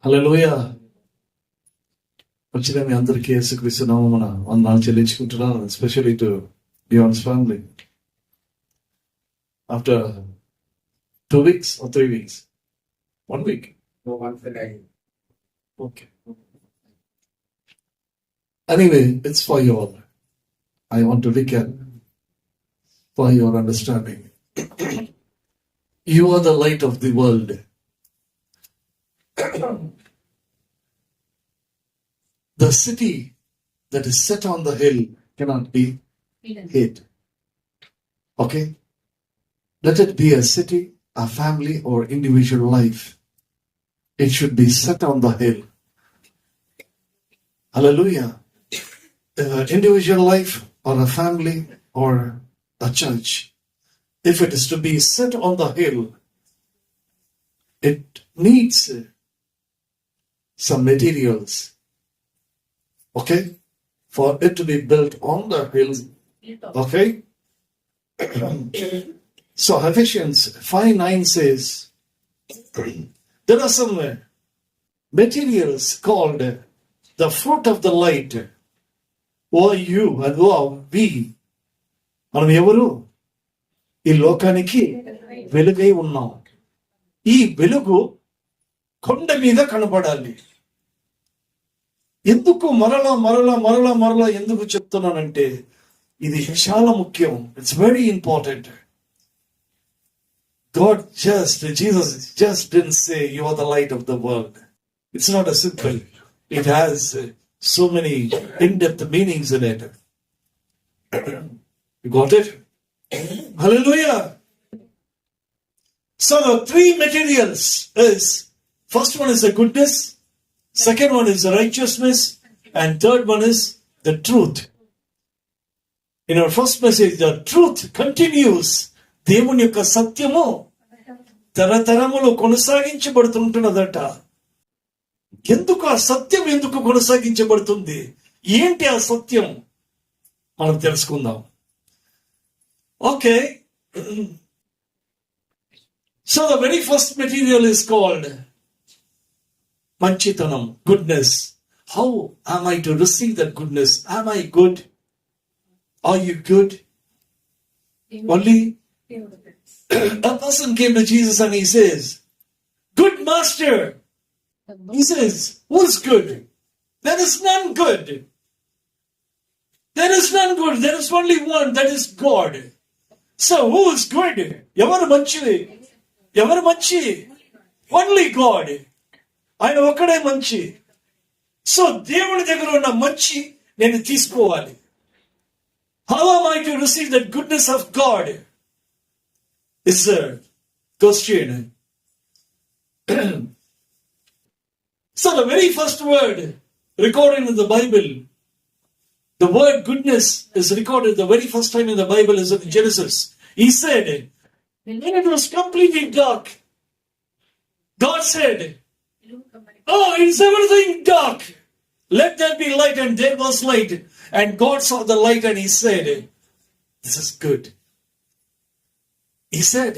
హల్లెలూయా. వచ్చిన మీ అందరికీ యేసుక్రీస్తు నామమున వందనాలు చెల్లించుకుంటున్నాను. Especially to Dion's family. After 2 weeks or 3 weeks? 1 week? No, once a day. Okay. Anyway, it's for you all. I want to recap for your understanding. You are the light of the world. The city that is set on the hill cannot be hid. Okay? Let it be a city, a family, or individual life. It should be set on the hill. Hallelujah. Individual life, or a family, or a church. If it is to be set on the hill, it needs some materials. Okay? For it to be built on the hill. Okay? So Ephesians 5:9 says, there are some materials called the fruit of the light. Who are you and who are we? మనం ఎవరు? ఈ లోకానికి వెలుగై ఉన్నాం. ఈ వెలుగు కొండ మీద కనబడాలి. ఎందుకు మరలా ఎందుకు చెప్తున్నానంటే ఇది చాలా ముఖ్యం. It's very important. Jesus just didn't say you are the light of the world. It's not a simple. It has so many in-depth meanings in it. You got it? Hallelujah. So the 3 materials is, first one is the goodness, second one is the righteousness, and third one is the truth. In our first message, the truth continues. దేవుని యొక్క సత్యము తరతరములు కొనసాగించబడుతుంటున్నదట. ఎందుకు ఆ సత్యం ఎందుకు కొనసాగించబడుతుంది? ఏంటి ఆ సత్యం? మనం తెలుసుకుందాం. Okay. So the very first material is called మంచితనం, goodness. How am I to receive that goodness? Am I good? Are you good? Only a person came to Jesus and he says, good master. He says, who's good? There is none good. There is none good. There is only one, that is God. So who is good? Evaru manchi? Only God. ఆయన ఒక్కడే మంచి. So దేవుని దగ్గర ఉన్న మంచి నేను తీసుకోవాలి. How am I to receive the goodness of God? Is a question. So the very first word recorded in the Bible, the word goodness is recorded the very first time in the Bible is in Genesis. He said, when it was completely dark, God said, oh, it's everything dark. Let there be light, and there was light. And God saw the light and he said, this is good. He said,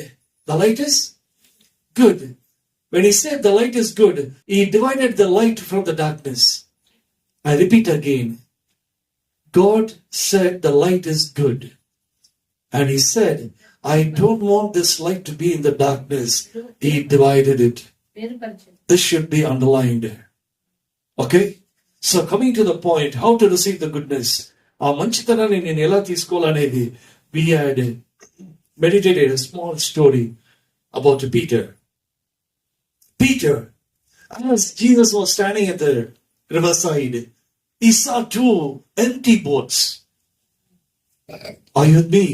the light is good. When he said the light is good, he divided the light from the darkness. I repeat again. God said the light is good. And he said, I don't want this light to be in the darkness. He divided it. This should be underlined. Okay? So coming to the point, how to receive the goodness. ఆ మంచితనాన్ని నేను ఎలా తీసుకోవాలనేది we had meditated a small story about Peter. Peter, as Jesus was standing at the riverside, he saw 2 empty boats. Are you with me?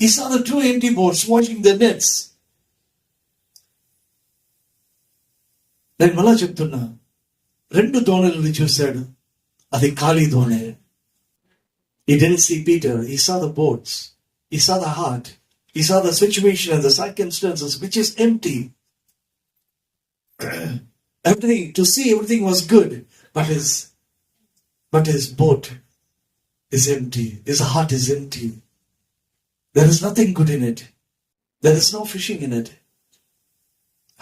He saw the 2 empty boats washing their nets. నేను మళ్ళా చెప్తున్నా, 2 దోణులను చూశాడు. అది ఖాళీ దోణి. He didn't see Peter. He saw the boats. He saw the heart. He saw the situation and the circumstances, which is empty. Everything was good, but his boat is empty. His heart is empty. There is nothing good in it. There is no fishing in it.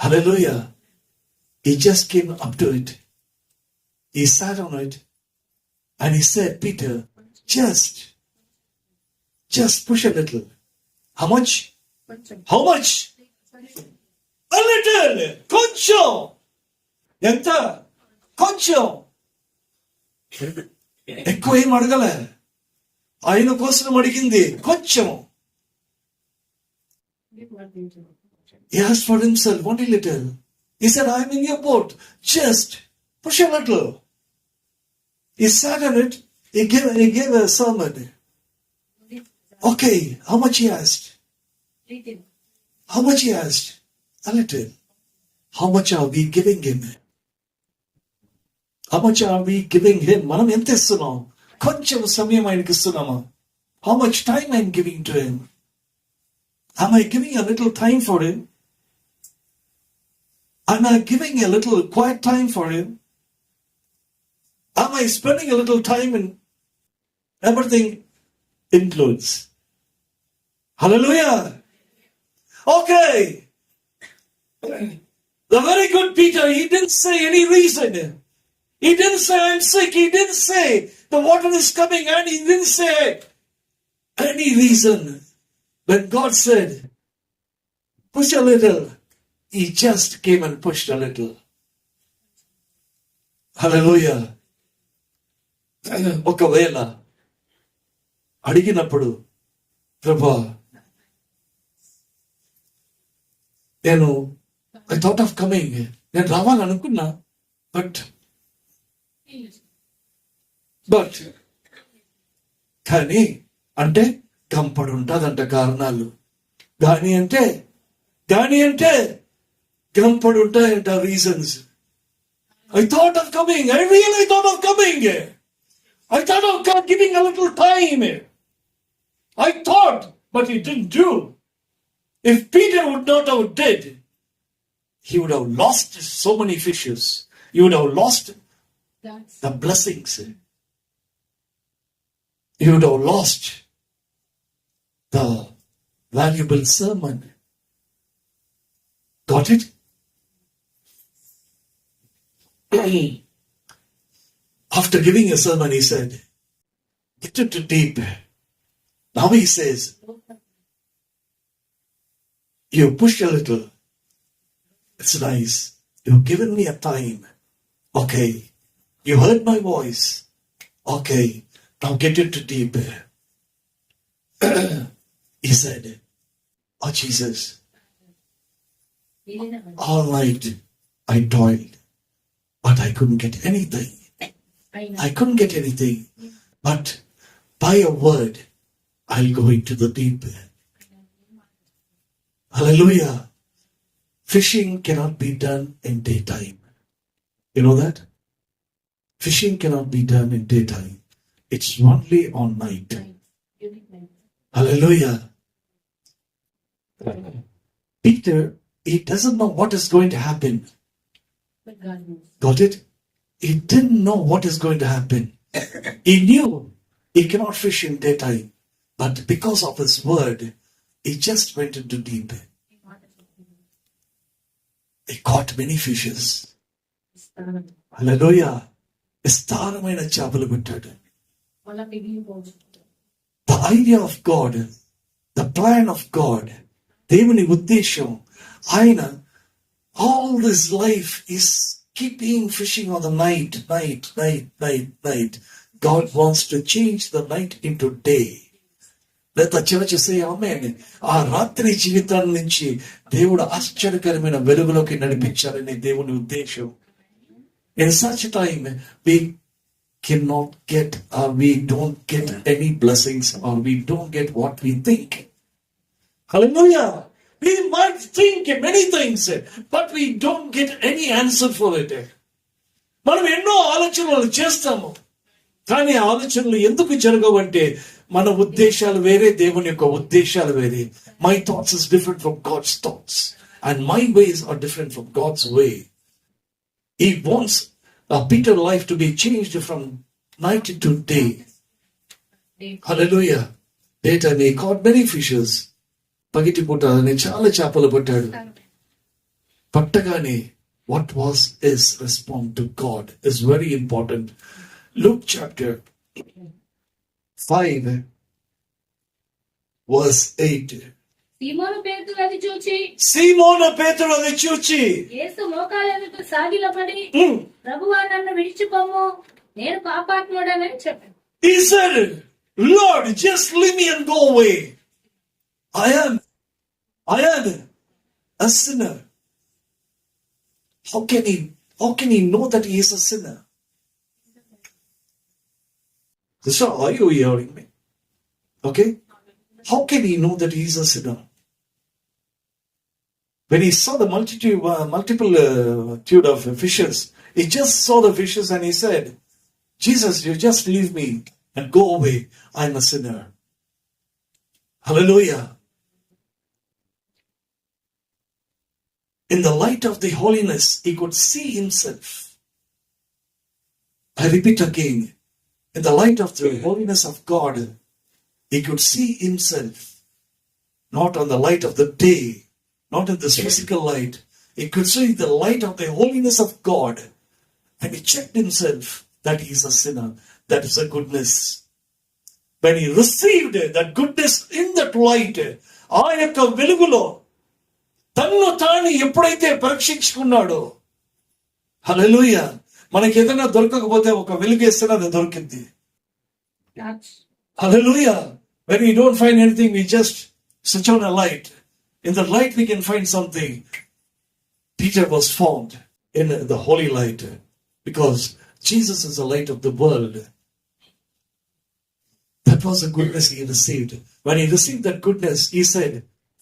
Hallelujah. He just came up to it. He sat on it. And he said, Peter, just push a little. How much? How much? A little. Koncham. Enta? Koncham. ఎక్కువ ఏం అడగల. ఆయన కోసం అడిగింది కొంచెం. He asked for himself only little. He said, I'm in your boat. Just push a little. He sat on it. He gave a sermon. Okay, how much he asked? How much he asked? A little. How much are we giving him? How much are we giving him? మనం ఎంత ఇస్తున్నాం? కొంచెం సమయం ఆయనకి ఇస్తున్నామా? How much time I'm giving to him? Am I giving a little time for him? Am I giving a little quiet time for him? Am I spending a little time in everything includes? Hallelujah. Okay. The very good Peter, he didn't say any reason. He didn't say, I'm sick. He didn't say, the water is coming. And he didn't say any reason. When God said, push a little, he just came and pushed a little. Hallelujah. ఒకవేళ అడిగినప్పుడు ప్రభా నేను I thought of coming, నేను రావాలనుకున్నా, but కానీ అంటే కంపడు ఉంటుందంట కారణాలు. కానీ అంటే కంపడు ఉంటాయంట reasons. I thought of coming. I really thought of coming. I thought of God giving a little time. I thought, but he didn't do. If Peter would not have did, he would have lost so many fishes. He would have lost the blessings. He would have lost the valuable sermon. Got it? After giving a sermon, he said, get into deep. Now he says, you push a little. It's nice. You've given me a time. Okay. You heard my voice. Okay. Now get into deep. He said, oh Jesus, all night I toiled, but I couldn't get anything. But by a word, I'll go into the deep. Hallelujah. Fishing cannot be done in daytime. You know that? Fishing cannot be done in daytime. It's only on night. Hallelujah. Peter, he doesn't know what is going to happen. Got it? He didn't know what is going to happen. He knew he cannot fish in daytime. But because of his word, he just went into deep. He caught many fishes. Hallelujah. విస్తారమైన చేపలు పెట్టాడు. The idea of God, the plan of God, దేవుని ఉద్దేశం, ఆయన all this life is keeping fishing on the night. God wants to change the night into day. Let the church say amen. ఆ రాత్రి జీవితం నుంచి దేవుడు ఆశ్చర్యకరమైన వెలుగులోకి నడిపించాలని దేవుని ఉద్దేశం. In such a time, we cannot get, or we don't get any blessings, or we don't get what we think. Hallelujah. We might think many things, but we don't get any answer for it. మనం ఎన్నో ఆలోచనలు చేస్తాము, కానీ ఆలోచనలు ఎందుకు జరగవంటే మన ఉద్దేశాలు వేరే, దేవుని యొక్క ఉద్దేశాలు వేరే. My thoughts is different from God's thoughts, and my ways are different from God's way. He wants Peter's life to be changed from night to day. Hallelujah. Daytime he caught many fishes, పగిటిపూట అని చాలా చేపలు పట్టాడు. పట్టగానే what was his response to God is very important. Luke chapter 5 verse 8. సీమోను పేతురు అది చూచి యేసు మోకాళ్ళ ఎదుట సాగిలపడి ప్రభువా నన్ను విడిచిపోము నేను పాపాత్ముడని చెప్పాను. He said, Lord, just leave me and go away. I am a sinner. How can he know that he is a sinner? So are you hearing me? Okay? How can he know that he is a sinner? When he saw the multitude of fishes, he just saw the fishes and he said, Jesus, you just leave me and go away. I am a sinner. Hallelujah. In the light of the holiness, he could see himself. I repeat again. In the light of the holiness of God, he could see himself. Not on the light of the day, not in this physical light. He could see the light of the holiness of God. And he checked himself that he is a sinner. That is a goodness. When he received that goodness in that light, ఆ యొక్క వెలుగులో తన్ను తాను ఎప్పుడైతే పరీక్షించుకున్నాడో, హల్లెలూయా, మనకి ఏదైనా దొరకకపోతే ఒక వెలుగేస్తేనే అది దొరికింది. హల్లెలూయా. When we don't find anything, we just switch on a light. In the light we can find something. Peter was found in the holy light because Jesus is the light of the world. That was the goodness he received. When he received that goodness, he said,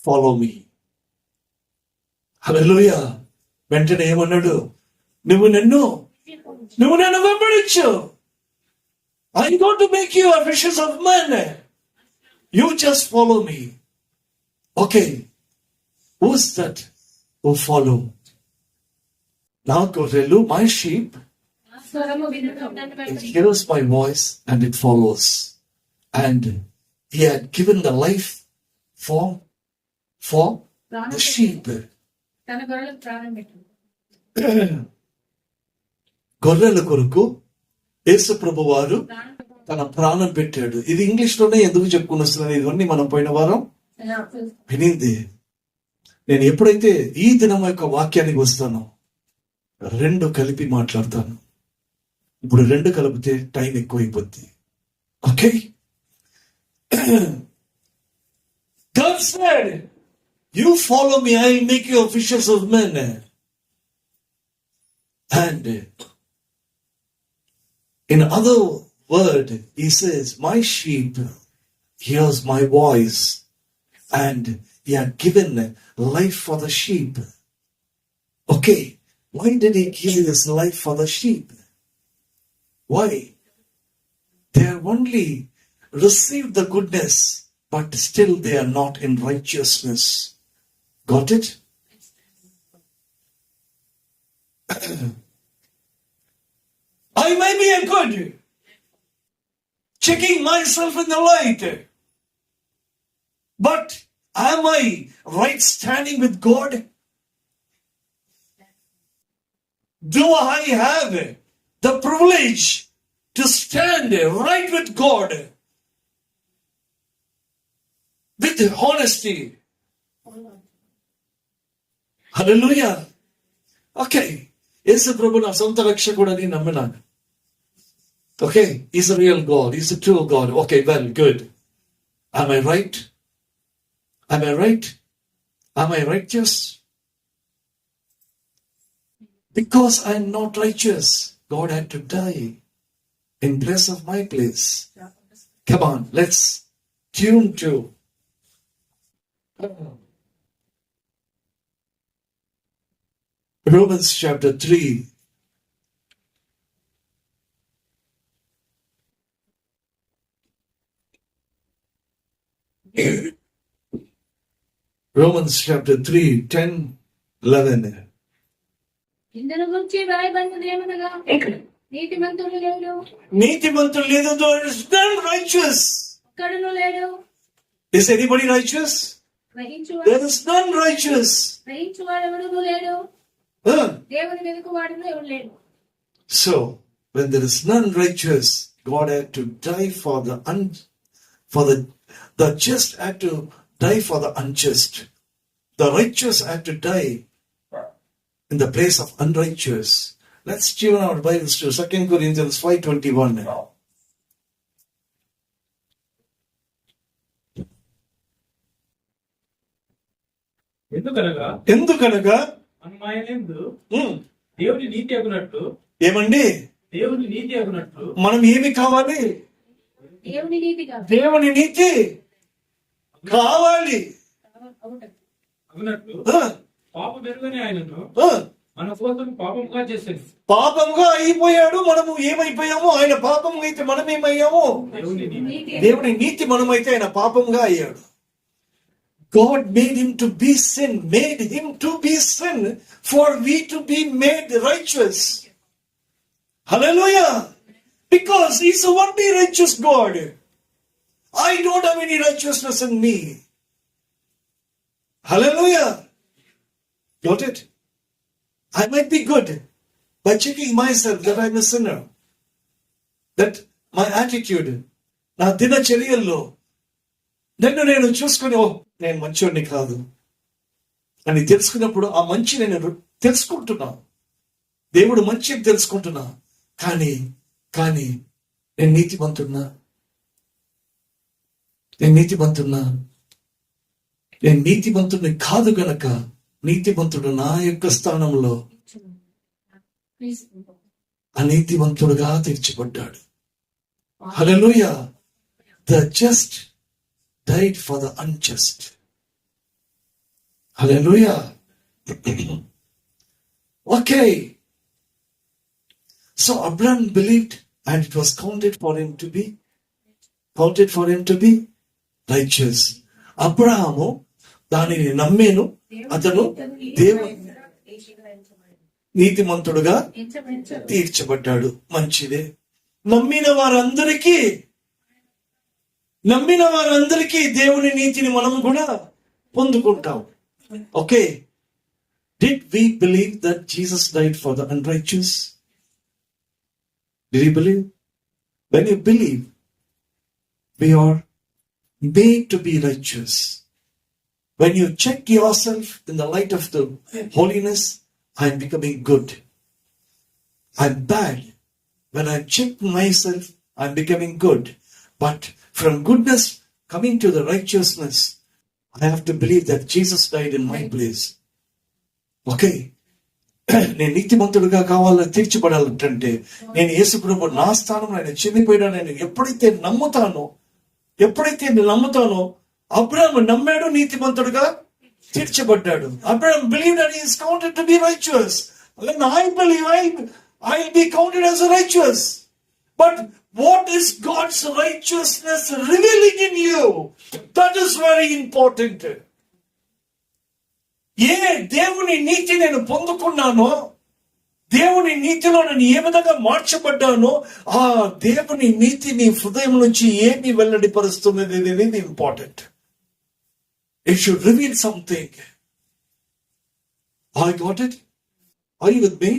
follow me. Hallelujah. వెంటనే ఏమన్నాడు? నువ్వు నన్ను వెంబడించు. I'm going to make you a fishers of men. You just follow me. Okay. Who's that who follow? Now గొర్రెలు, my sheep, it hears my voice and it follows. And he had given the life for the sheep. గొర్రెల కొరకు యేసు ప్రభు వారు తన ప్రాణం పెట్టాడు. ఇది English లోనే ఎందుకు చెప్పుకుని వస్తున్నాను, ఇవన్నీ మనం పోయిన వారం వినింది. నేను ఎప్పుడైతే ఈ దినం యొక్క వాక్యానికి వస్తానో రెండు కలిపి మాట్లాడతాను. ఇప్పుడు రెండు కలిపితే టైం ఎక్కువైపోద్ది. Okay. God said, you follow me, I will make you fishers of men. And in other word, he says, my sheep hears my voice, and he had given life for the sheep. Okay, why did he give his life for the sheep? Why? They have only received the goodness, but still they are not in righteousness. Got it? I may be a good, checking myself in the light, but am I right standing with God? Do I have the privilege to stand right with God with honesty? Hallelujah. Okay. యేసు ప్రభు నా సొంత రక్షకుడని నమ్మినాను. Okay, he's a real God. He's a true God. Okay, well, good. Am I right? Am I right? Am I righteous? Because I'm not righteous, God had to die in place of my place. Come on, let's tune to Romans chapter 3. Romans chapter 3, 10, 11. ఇందును గురించి వ్రాయబడినదేమనగా నీతిమంతులు లేడు. నీతిమంతులు లేదు. There is none righteous. ఒక్కడును లేడు. Is anybody righteous? There is none righteous. గ్రహించువాడెవడూ లేడు, Huh? దేవుని వెతుకువాడును ఎవడు లేడు. So, when there is none righteous, God had to die for the just had to die for the unjust. The righteous had to die in the place of unrighteous. Let's tune our Bibles to 2 Corinthians 5:21 now. ఎందుకనగా మనం ఆయన యందు దేవుని నీతి అగునట్లు, ఏమండి దేవుని నీతి అగునట్లు మనం ఏమి కావాలి? దేవుని నీతి కాదు. దేవుని నీతి కావాలి. అగునట్లు ఆ, పాపం ఎరుగని ఆయనను ఆ, మన కోసం పాపముగా చేసేది. పాపంగా అయిపోయాడు, మనము ఏమైపోయాము? ఆయన పాపం అయితే మనం ఏమయ్యాము? దేవుని నీతి. నీతి దేవుని నీతి మనమైతే ఆయన పాపంగా అయ్యాడు. God made him to be sin, made him to be sin for we to be made righteous. Hallelujah! Because he's the only righteous God. I don't have any righteousness in me. Hallelujah! Got it? I might be good by checking myself that I'm a sinner. That my attitude, నా దినచర్యల్లో నన్ను నేను చూసుకుని, ఓ నేను మంచోడిని కాదు అని తెలుసుకున్నప్పుడు ఆ మంచి నేను తెలుసుకుంటున్నా, దేవుడు మంచి తెలుసుకుంటున్నా. కానీ కానీ నేను నీతిమంతున్నా, నేను నీతిమంతుడిని కాదు గనక నీతిమంతుడు నా యొక్క స్థానంలో అనీతిమంతుడుగా తీర్చబడ్డాడు. హల్లెలూయా! The just died for the unjust. Hallelujah. Okay. So Abraham believed and it was counted for him to be righteous. Abraham దానిని నమ్మేను, అతను దేవుని నీతిమంతుడుగా తీర్చబడ్డాడు. మంచిదే. నమ్మిన వారందరికీ దేవుని నీతిని మనం కూడా పొందుకుంటాం. Okay. Did we believe that Jesus died for the unrighteous? Did you believe? When you believe, we are made to be righteous. When you check yourself in the light of the holiness, I am becoming good. I am bad. When I check myself, I am becoming good. But from goodness coming to the righteousness, I have to believe that Jesus died in my place. Okay. నేను నీతిమంతుడిగా కావాలని తీర్చిపడాలంటే నేను యేసు ప్రభు నా స్థానంలో ఆయన చెందిపోయినా నేను ఎప్పుడైతే నమ్ముతానో అబ్రహాము నమ్మాడు, నీతిమంతుడిగా తీర్చబడ్డాడు. Abraham believed that he is counted to be righteous. When I believe, I'll be counted as righteous. But what is God's righteousness revealing in you? That is very important. ఏ దేవుని నీతి నేను పొందుకున్నానో, దేవుని నీతిలో నేను ఏ విధంగా మార్చబడ్డానో, ఆ దేవుని నీతి నీ హృదయం నుంచి ఏమి వెల్లడిపరుస్తున్నది అనేది important. It should reveal something. I got it? Are you with me?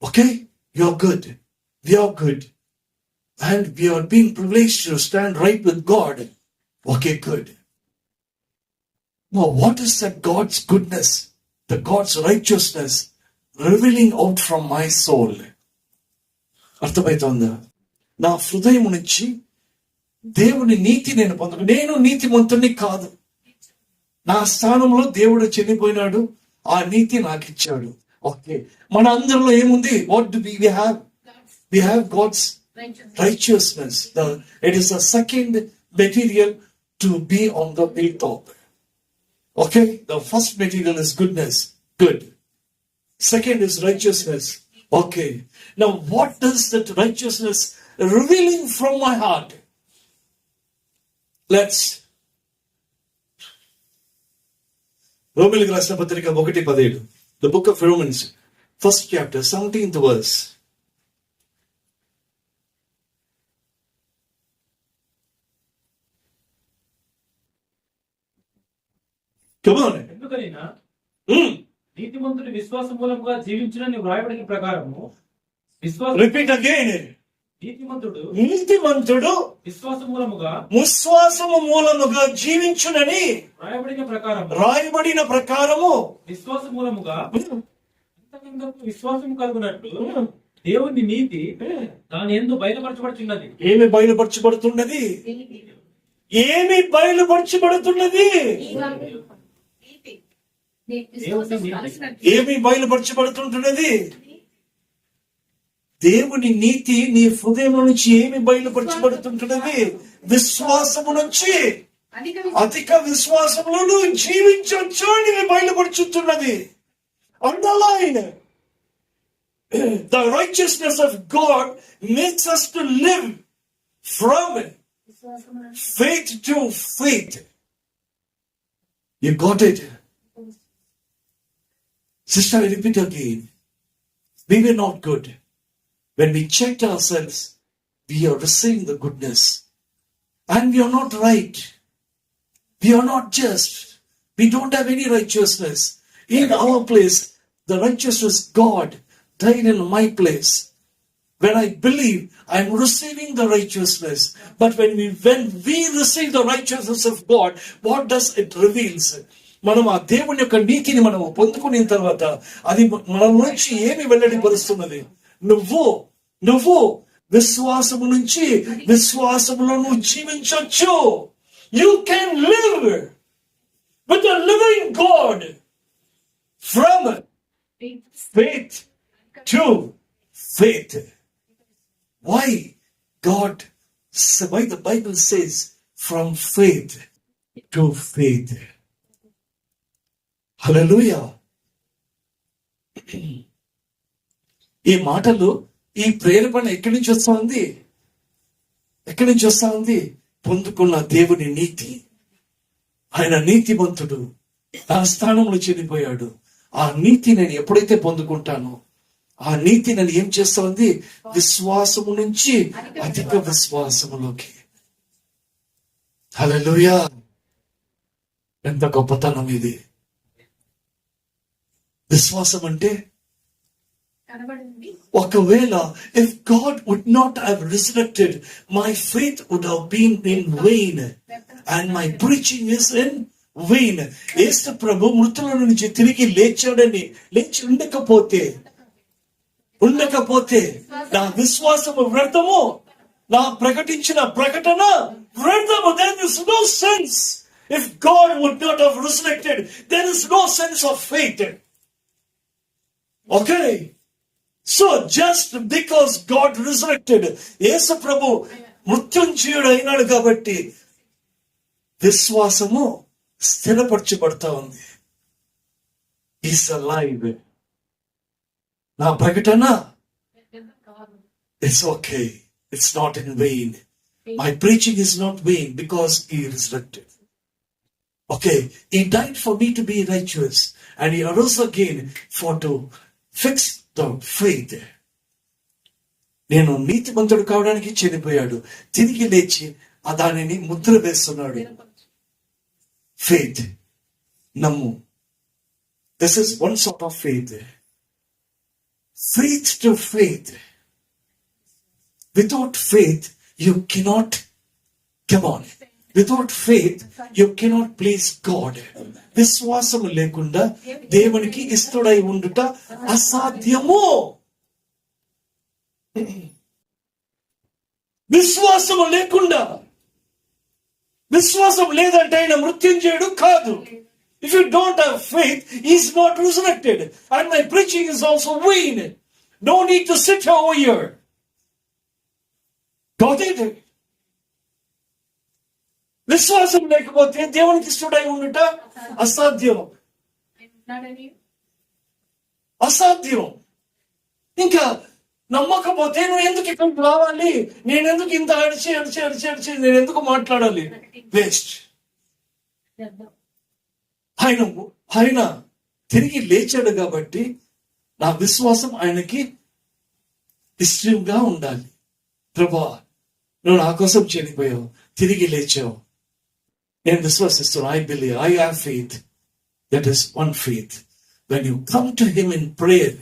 Okay? You're good. We are good. And we are being privileged to stand right with God. Okay, good. Now, what is that God's goodness, the God's righteousness revealing out from my soul? అర్థమైతోందా? నా హృదయం నుంచి దేవుని నీతి నేను నీతిమంతుని కాదు. నా స్థానంలో దేవుడు చనిపోయినాడు, ఆ నీతి నాకు ఇచ్చాడు. ఓకే. మన అందరిలో ఏముంది? What do we have? We have God's righteousness. It is the second material to be on the hilltop. Okay, the first material is goodness, good. Second is righteousness. Okay, now what does that righteousness revealing from my heart? Let's రోమీయులకు రాసిన పత్రిక 1:17, the book of Romans, first chapter, 17th verse. Come on. ఎందుకనైనా Mm. నీతిమంతుడు విశ్వాస మూలముగా జీవించునని వ్రాయబడిన ప్రకారము విశ్వాస Repeat again. నీతిమంతుడు నీతిమంతుడు విశ్వాసము మూలముగా జీవించునని రాయబడిన ప్రకారము విశ్వాస మూలముగా విశ్వాసం కలుగునట్లు దేవుని నీతి దాని యందు బయలుపరచబడుతున్నది. ఏమి బయలుపరచబడుతున్నది? ఏమి బయలుపరచబడుతున్నది? ఏమి బయలుపరచబడుతుంటున్నది? దేవుని నీతి నీ హృదయం నుంచి ఏమి బయలుపరచబడుతుంటున్నది? విశ్వాసము నుంచి. అధిక విశ్వాసములో నువ్వు జీవించవచ్చు అని బయలుపరుచుతున్నది. Underline. The righteousness of God makes us to live from faith to faith. You got it? Sister, I repeat again. We were not good. When we checked ourselves, we are receiving the goodness. And we are not right. We are not just. We don't have any righteousness. In our place, the righteousness God died in my place. When I believe, I am receiving the righteousness. But when we receive the righteousness of God, what does it reveals? మనం ఆ దేవుని యొక్క నీతిని మనం పొందుకున్న తర్వాత అది మన నుంచి ఏమి వెల్లడిపరుస్తున్నది? నువ్వు విశ్వాసము నుంచి విశ్వాసములో నువ్వు జీవించవచ్చు. You can live with the living God from faith to faith. Why the Bible says from faith to faith. Hallelujah. ఈ మాటలు, ఈ ప్రేరేపణ ఎక్కడి నుంచి వస్తా ఉంది? ఎక్కడి నుంచి వస్తా ఉంది? పొందుకున్న దేవుని నీతి. ఆయన నీతిమంతుడు, నా స్థానంలో చనిపోయాడు. ఆ నీతి నేను ఎప్పుడైతే పొందుకుంటానో ఆ నీతి నేను ఏం చేస్తా ఉంది? విశ్వాసము నుంచి అధిక విశ్వాసములోకి. హల్లెలూయా. ఎంత గొప్పతనం ఇది! విశ్వాసం అంటే ఒకవేళ if God would not have resurrected, my faith would have been in vain and my preaching is in vain. యేసు ప్రభు మృతుల నుంచి తిరిగి లేచి ఉండకపోతే నా విశ్వాసము వ్యర్థము, నా ప్రకటించిన ప్రకటన వ్యర్థము. There is no sense. If God would not have resurrected, there is no sense of faith. Okay? So just because God resurrected, యేసు ప్రభు మృత్యుంజయుడు అయినాడు కాబట్టి విశ్వాసము స్థిరపరచబడతా ఉంది. Is alive. నా ప్రకటన it's okay. It's not in vain. My preaching is not vain because he resurrected. Okay, he died for me to be righteous and he arose again for to fix the faith. నేను నీతిమంతుడు కావడానికి చనిపోయాడు, తిరిగి లేచి దానిని ముద్ర వేస్తున్నాడు. Faith, నమ్ము. This is one sort of faith. Faith to faith. Without faith, you cannot, come on. Without faith, you cannot please God. విశ్వాసము లేకుండా దేవునికి ఇష్టడై ఉండుట అసాధ్యము. విశ్వాసము లేకుండా, విశ్వాసం లేదంటే ఆయన మృత్యుంజయుడు కాదు. If you don't have faith, he is not resurrected. And my preaching is also vain. No need to sit over here. Got it? విశ్వాసం లేకపోతే దేవునికి ఇష్టడై ఉండుట అసాధ్యం. ఇంకా నమ్మకపోతే నువ్వు ఎందుకు ఇక్కడికి రావాలి? నేనెందుకు ఇంత అడిచి నేను ఎందుకు మాట్లాడాలి? వేస్ట్. ఆయన తిరిగి లేచాడు కాబట్టి నా విశ్వాసం ఆయనకి ఇష్టంగా ఉండాలి. ప్రభా, నువ్వు నా కోసం చనిపోయావు, తిరిగి లేచావు, నేను విశ్వసిస్తున్నాను. I believe, I have faith. That is one faith. When you come to Him in prayer,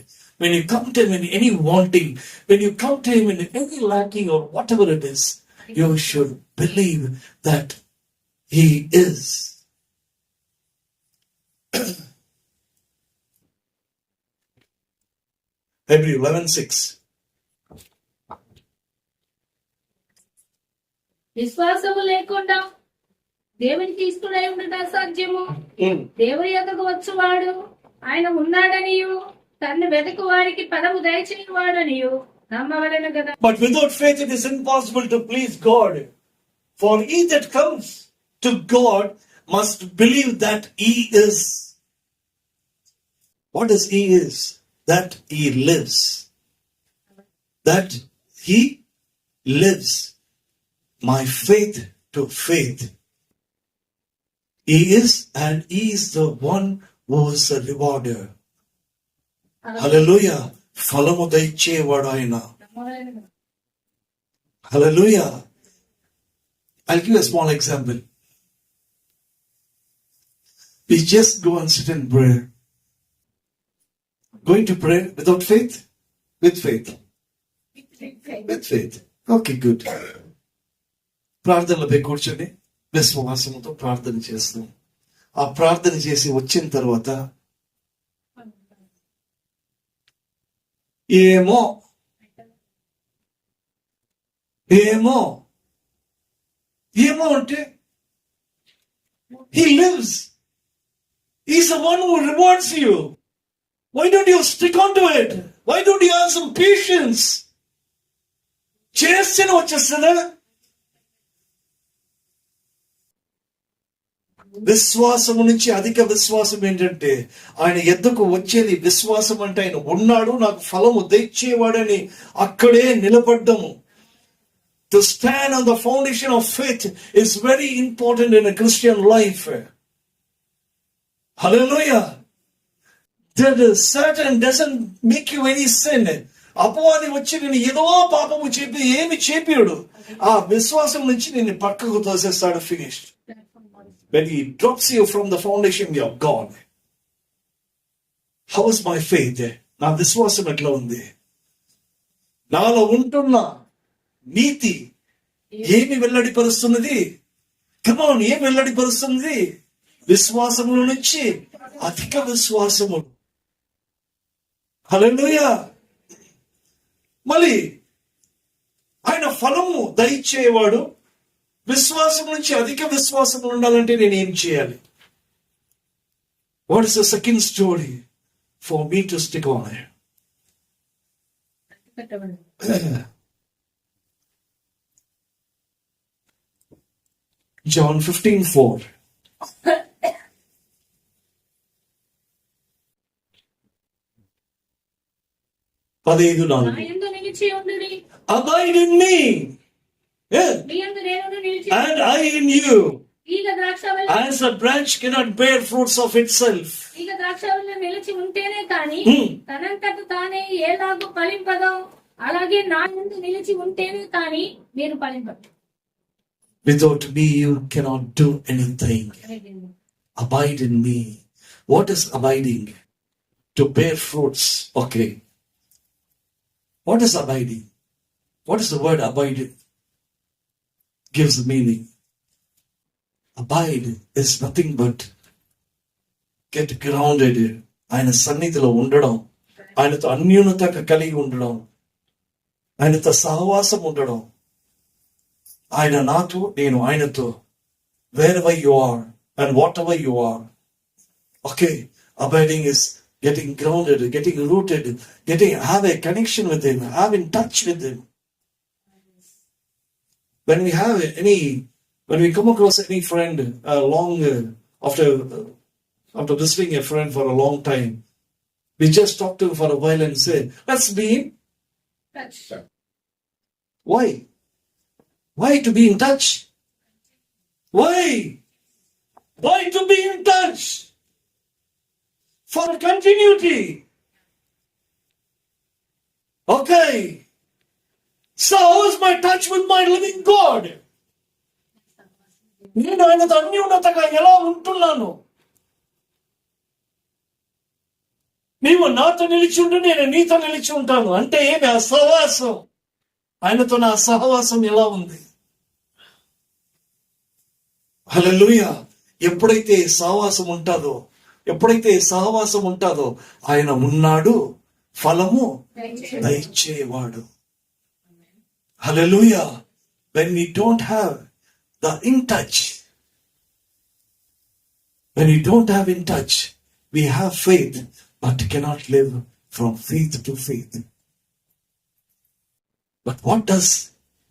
when you come to Him in any wanting, when you come to Him in any lacking or whatever it is, you should believe that He is. Hebrews 11:6. విశ్వాసము లేకుండా దేవునికి ఇష్టడై ఉండట అసాధ్యము. దేవుని యొద్దకు వచ్చువాడు ఆయన ఉన్నాడనియు తన్ను వెతుకు వారికి పదము దయచేయువాడనియు నమ్మవలెను కదా. But without faith it is impossible to please God. For he that comes to God must believe that He is. What is He is? That He lives. That He lives. My faith to faith. He is, and He is the one who is a rewarder. Hallelujah. ఫలము దయచేవాడు ఆయన. Hallelujah. I'll give you a small example. We just go and sit in prayer. Going to pray without faith? With faith. With faith. Okay, good. ప్రార్థనలో కూర్చొని విశ్వాసంతో ప్రార్థన చేస్తాం. ఆ ప్రార్థన చేసి వచ్చిన తర్వాత ఏమో ఏమో ఏమో అంటే He lives. He's the one who rewards you. Why don't you stick on to it? Why don't you have some patience? చేస్తేనే వచ్చేస్తుందా? విశ్వాసము నుంచి అధిక విశ్వాసం ఏంటంటే ఆయన ఎద్దుకు వచ్చేది విశ్వాసం అంటే ఆయన ఉన్నాడు, నాకు ఫలము దయచేవాడని అక్కడే నిలబడ్డము. To stand on the foundation of faith is very important in a Christian life. Hallelujah. That Satan doesn't make you any sin. అపవాది వచ్చి నేను ఏదో పాపము చెప్పి ఏమి చేపియడు. ఆ విశ్వాసం నుంచి నేను పక్కకు తోసేస్తాడు. Finished. When he drops you from the foundation, you're gone. How is my faith? నా విశ్వాసం ఎట్లా ఉంది? నాలో ఉంటున్న నీతి ఏమి వెల్లడిపరుస్తున్నది? కమాన్, ఏమి వెల్లడిపరుస్తున్నది? విశ్వాసముల నుంచి అధిక విశ్వాసము. హల్లెలూయా. మళ్ళీ ఆయన ఫలము దయచేవాడు. విశ్వాసం నుంచి అధిక విశ్వాసం ఉండాలంటే నేను ఏం చేయాలి? What is the second story for me to stick on? John 15:4. నా యందు నిలిచి ఉండుడి. Abide in me. Yeah. మీ యందు నేను నిలిచి And I in you. ఈగ ద్రాక్షవల్లి As a branch cannot bear fruits of itself. ఈగ ద్రాక్షవల్లి నిలిచి ఉంటేనే కాని తనంతట తానే ఏలాగు ఫలింపదో అలాగే నా యందు నిలిచి ఉంటేనే కాని మీరు ఫలింపరు. Without me you cannot do anything. Abide in me. What is abiding? To bear fruits. Okay. What is abiding? What is the word abide? Gives the meaning. Abide is nothing but get grounded. ఆయన సన్నిధిలో ఉండడం, ఆయనతో అన్యోన్యత కలిగి ఉండడం, ఆయనతో సహవాసం ఉండడం. ఆయన నాతో, నేను ఆయనతో. Wherever you are and whatever you are. Okay, abiding is getting grounded, getting rooted, have a connection with Him, have in touch with Him. When we come across any friend after visiting a friend for a long time, we just talk to him for a while and say, let's be in touch. Why? Why to be in touch? Why? Why to be in touch? For continuity. Okay. So how is my touch with my living God? నేను ఆయనతో అన్యోన్యతగా ఎలా ఉంటున్నాను? నీవు నాతో నిలిచి ఉంటే నేను నీతో నిలిచి ఉంటాను. అంటే ఏమి? ఆ సహవాసం. ఆయనతో నా సహవాసం ఎలా ఉంది? హల్లెలూయా. ఎప్పుడైతే సహవాసం ఉంటుందో ఆయన ఉన్నాడు, ఫలము దయచేవాడు. హల్లెలూయా. When we don't have the in touch, we have faith but cannot live from faith to faith. But what does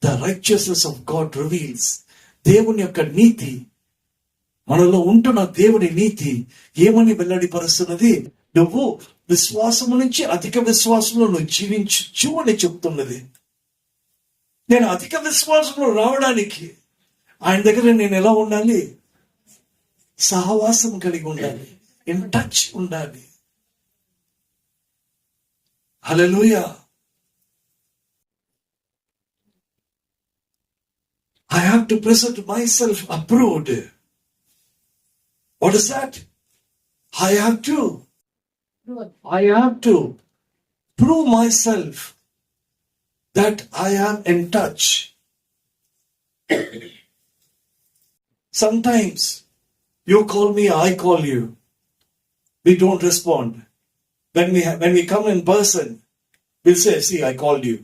the righteousness of God reveals? దేవుని యొక్క నీతి, మనలో ఉంటున్న దేవుని నీతి ఏమని వెల్లడిపరుస్తున్నది? నువ్వు విశ్వాసము నుంచి అధిక విశ్వాసంలో నువ్వు జీవించు అని చెప్తున్నది. నేను అధిక విశ్వాసంలో రావడానికి ఆయన దగ్గర నేను ఎలా ఉండాలి? సహవాసం కలిగి ఉండాలి, ఇన్ టచ్ ఉండాలి. హల్లెలూయా. I have to present myself approved. What is that? I have to prove myself that I am in touch. Sometimes you call me, I call you. We don't respond. When we come in person, we'll say, see, I called you.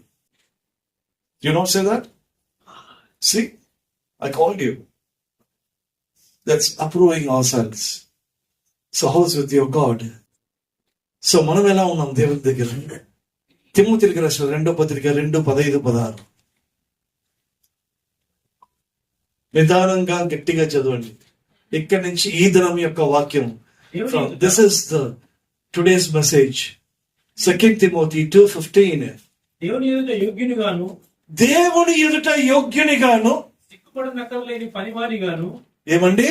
You not say that? See, I called you. That's approving ourselves. So how's with your God? So మనం ఎలా ఉన్నాం దేవుని దగ్గర? తిమోతికి రాసిన 2వ పత్రిక 2:15-16. నిదానంగా గట్టిగా చదవండి. ఇక్కడి నుంచి ఈ దినం యొక్క వాక్యం. This is the today's message. 2 Timothy 2:15. దేవుని ఎదుట యోగ్యునిగాను సిగ్గుపడనక్కరలేని పనివానిగాను. ఏమండి?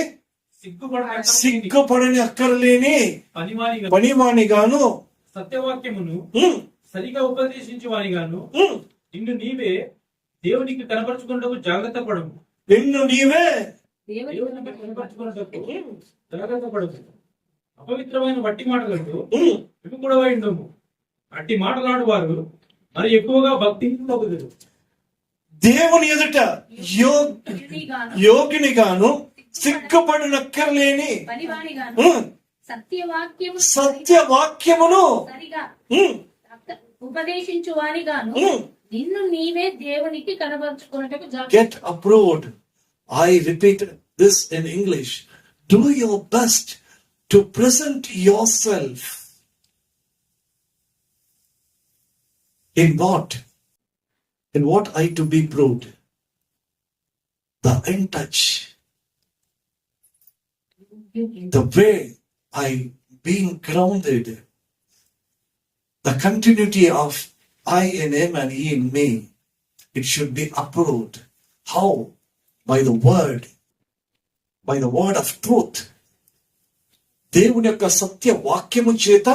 సిగ్గుపడని అక్కరలేని పనివానిగాను, సత్యవాక్యమును సరిగా ఉపదేశించు వానిగాను నిన్ను నీవే దేవునికి కనపరచుకున్నటకు జాగ్రత్త పడము. అపవిత్రమైన వట్టి మాటలకు విముఖుడవై ఉండము. అట్టి మాటలాడు వారు మరి ఎక్కువగా భక్తి పొందుదురు. దేవుని ఎదుట యోగినిగాను సిగ్గుపడనక్కర్లేని సత్యవాక్యమును ఉపదేశించు వానిగాను నిన్ను నీవే దేవునికి కనబరుచుకున్నట్టుకు get approved. I repeat this in English. Do your best to present yourself in what I to be proved? The in touch. The way I being grounded. The continuity of I in him and he in me. It should be approved. How? By the word of truth. దేవుని యొక్క సత్య వాక్యము చేత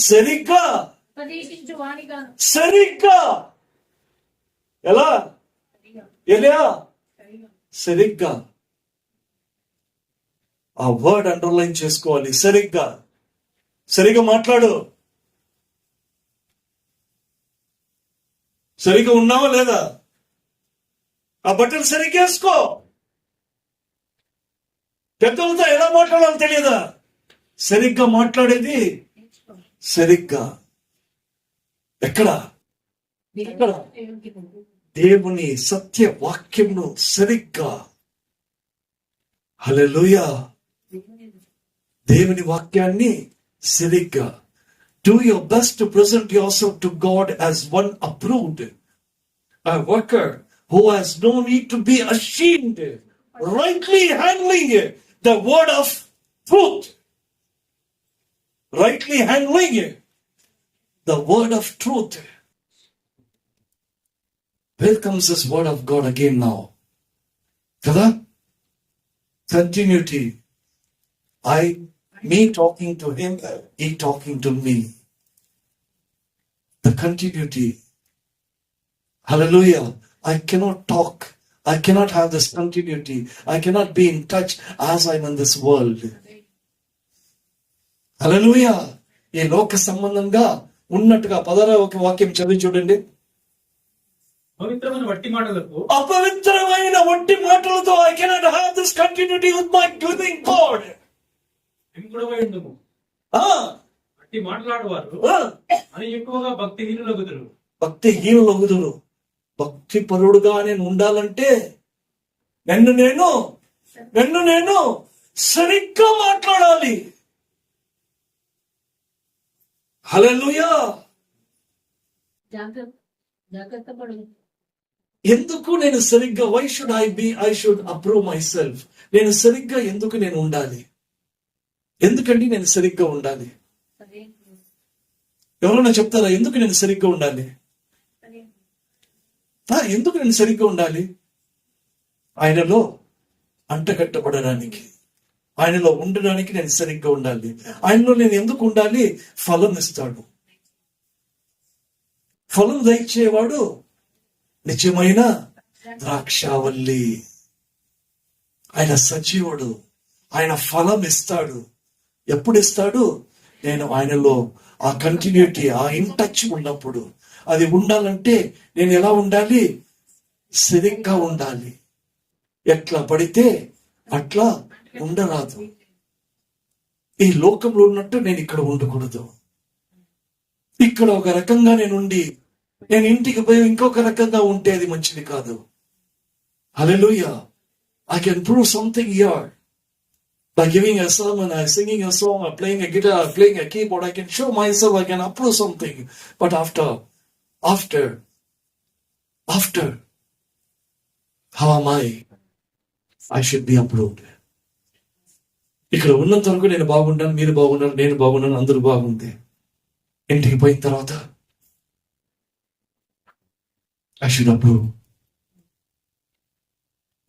సరిగ్గా ఎలా సరిగ్గా ఆ word underline చేసుకోవాలి. సరిగ్గా మాట్లాడు. సరిగ్గా ఉన్నావా లేదా? ఆ బట్టలు సరిగ్గా వేసుకో. పెద్దలతో ఎలా మాట్లాడాలో తెలియదా? సరిగ్గా మాట్లాడేది సరిగ్గా ఎక్కడ? దేవుని సత్య వాక్యమును సరిగ్గా. హల్లెలూయా. దేవుని వాక్యాన్ని సరిగ్గా. Do your best to present yourself to God as one approved, a worker who has no need to be ashamed, rightly handling the word of truth. Rightly handling the word of truth. Where comes this word of God again now? Kada? Continuity. Me talking to him, he talking to me. The continuity. Hallelujah. I cannot talk. I cannot have this continuity. I cannot be in touch as I'm in this world. Hallelujah. ఈ లోక సంబంధంగా ఉన్నట్టుగా 16వ వాక్యం చదివి చూడండి. పవిత్రమైన వట్టి మాటలకు అపవిత్రమైన వట్టి మాటలతో I cannot have this continuity with my living God. విముఖుడవై ఉండుము. ఆ, అట్టి మాట్లాడువారు ఆ, మరి ఎక్కువగా భక్తిహీనులగుదురు. భక్తిహీనులగుదురు. భక్తి పరుడుగా నేను ఉండాలంటే నన్ను నేను సరిగ్గా మాట్లాడాలి. హల్లెలూయా. జాగ్రత్త పడు. ఎందుకు నేను సరిగ్గా I should approve my self. నేను సరిగ్గా ఎందుకు నేను ఉండాలి? ఎందుకండి నేను సరిగ్గా ఉండాలి? ఎవరైనా చెప్తారా ఎందుకు నేను సరిగ్గా ఉండాలి? ఎందుకు నేను సరిగ్గా ఉండాలి? ఆయనలో అంటగట్టబడడానికి, ఆయనలో ఉండడానికి నేను సరిగ్గా ఉండాలి. ఆయనలో నేను ఎందుకు ఉండాలి? ఫలం ఇస్తాడు. ఫలం దయచేవాడు నిజమైన ద్రాక్షావల్లి. ఆయన సజీవుడు. ఆయన ఫలం ఇస్తాడు. ఎప్పుడు ఇస్తాడు? నేను ఆయనలో ఆ కంటిన్యూటీ, ఆ ఇన్ టచ్ ఉన్నప్పుడు. అది ఉండాలంటే నేను ఎలా ఉండాలి? సరిగ్గా ఉండాలి. ఎట్లా పడితే అట్లా ఉండరాదు. ఈ లోకంలో ఉన్నట్టు నేను ఇక్కడ ఉండకూడదు. ఇక్కడ ఒక రకంగా నేను ఇంటికి పోయి ఇంకొక రకంగా ఉంటే అది మంచిది కాదు. హల్లెలూయా. I can prove something here. By giving a sermon, or singing a song, or playing a guitar, or playing a keyboard, I can show myself, I can approve something. But after, how am I? I should be approved. ఇక్కడ ఉన్నంత వరకు నేను బాగుంటాను, మీరు బాగున్నారు, నేను బాగున్నాను, అందరూ బాగుంది. ఇంటికి పోయిన తర్వాత I should approve.